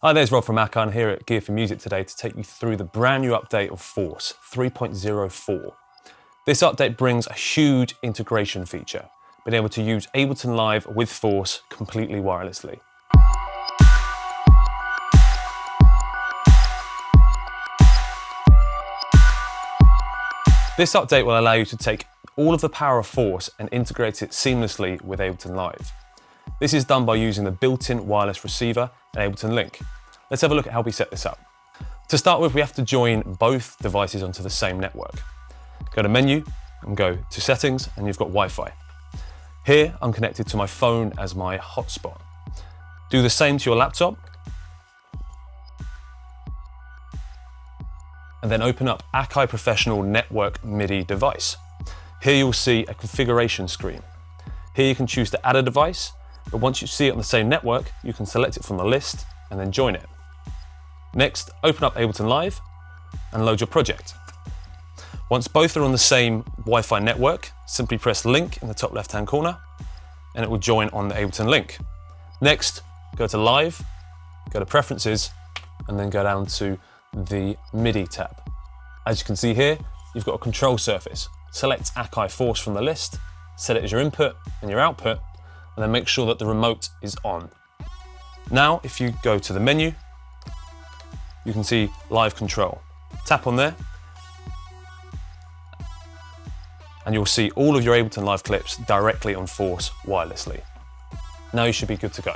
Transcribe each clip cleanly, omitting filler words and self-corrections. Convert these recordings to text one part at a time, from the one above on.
Hi, there's Rob from Akai and here at Gear4music today to take you through the brand new update of Force 3.04. This update brings a huge integration feature, being able to use Ableton Live with Force completely wirelessly. This update will allow you to take all of the power of Force and integrate it seamlessly with Ableton Live. This is done by using the built-in wireless receiver and Ableton Link. Let's have a look at how we set this up. To start with, we have to join both devices onto the same network. Go to Menu and go to Settings, and you've got Wi-Fi. Here, I'm connected to my phone as my hotspot. Do the same to your laptop, and then open up Akai Professional Network MIDI device. Here you'll see a configuration screen. Here you can choose to add a device, but once you see it on the same network, you can select it from the list and then join it. Next, open up Ableton Live and load your project. Once both are on the same Wi-Fi network, simply press Link in the top left-hand corner and it will join on the Ableton Link. Next, go to Live, go to Preferences, and then go down to the MIDI tab. As you can see here, you've got a control surface. Select Akai Force from the list, set it as your input and your output, and then make sure that the remote is on. Now, if you go to the menu, you can see Live Control. Tap on there, and you'll see all of your Ableton Live clips directly on Force wirelessly. Now you should be good to go.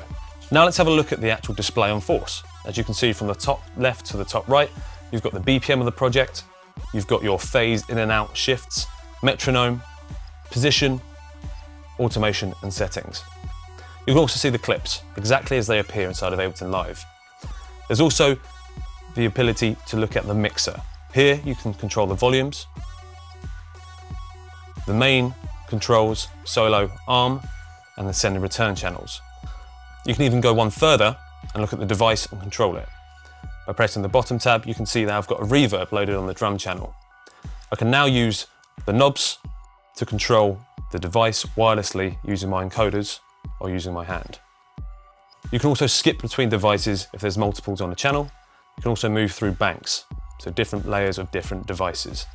Now let's have a look at the actual display on Force. As you can see from the top left to the top right, you've got the BPM of the project, you've got your phase in and out shifts, metronome, position, automation, and settings. You can also see the clips, exactly as they appear inside of Ableton Live. There's also the ability to look at the mixer. Here you can control the volumes, the main controls, solo, arm, and the send and return channels. You can even go one further and look at the device and control it. By pressing the bottom tab, you can see that I've got a reverb loaded on the drum channel. I can now use the knobs to control the device wirelessly using my encoders or using my hand. You can also skip between devices if there's multiples on the channel. You can also move through banks, so different layers of different devices.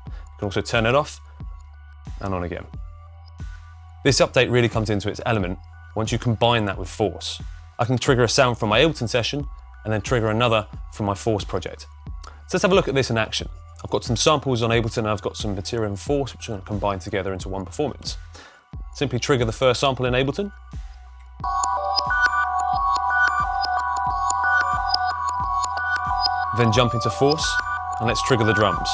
You can also turn it off and on again. This update really comes into its element once you combine that with Force. I can trigger a sound from my Ableton session and then trigger another from my Force project. So let's have a look at this in action. I've got some samples on Ableton and I've got some material in Force which I'm going to combine together into one performance. Simply trigger the first sample in Ableton. Then jump into Force and let's trigger the drums.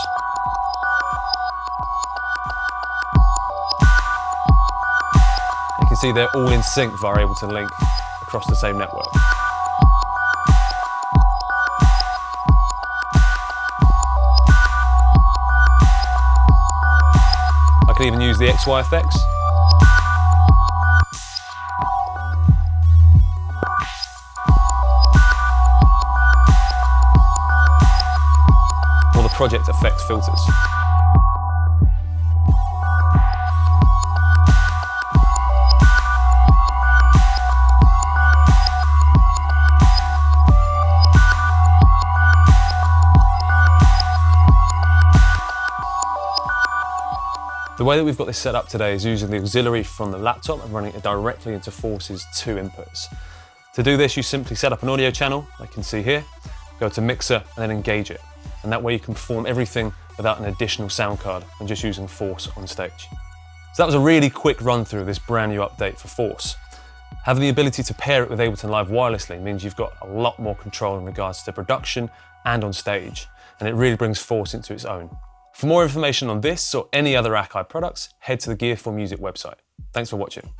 You can see they're all in sync via Ableton Link across the same network. I can even use the XY effects. Or the project effects filters. The way that we've got this set up today is using the auxiliary from the laptop and running it directly into Force's two inputs. To do this, you simply set up an audio channel, like you can see here, go to Mixer and then engage it. And that way you can perform everything without an additional sound card and just using Force on stage. So that was a really quick run through of this brand new update for Force. Having the ability to pair it with Ableton Live wirelessly means you've got a lot more control in regards to production and on stage, and it really brings Force into its own. For more information on this or any other Akai products, head to the Gear4music website. Thanks for watching.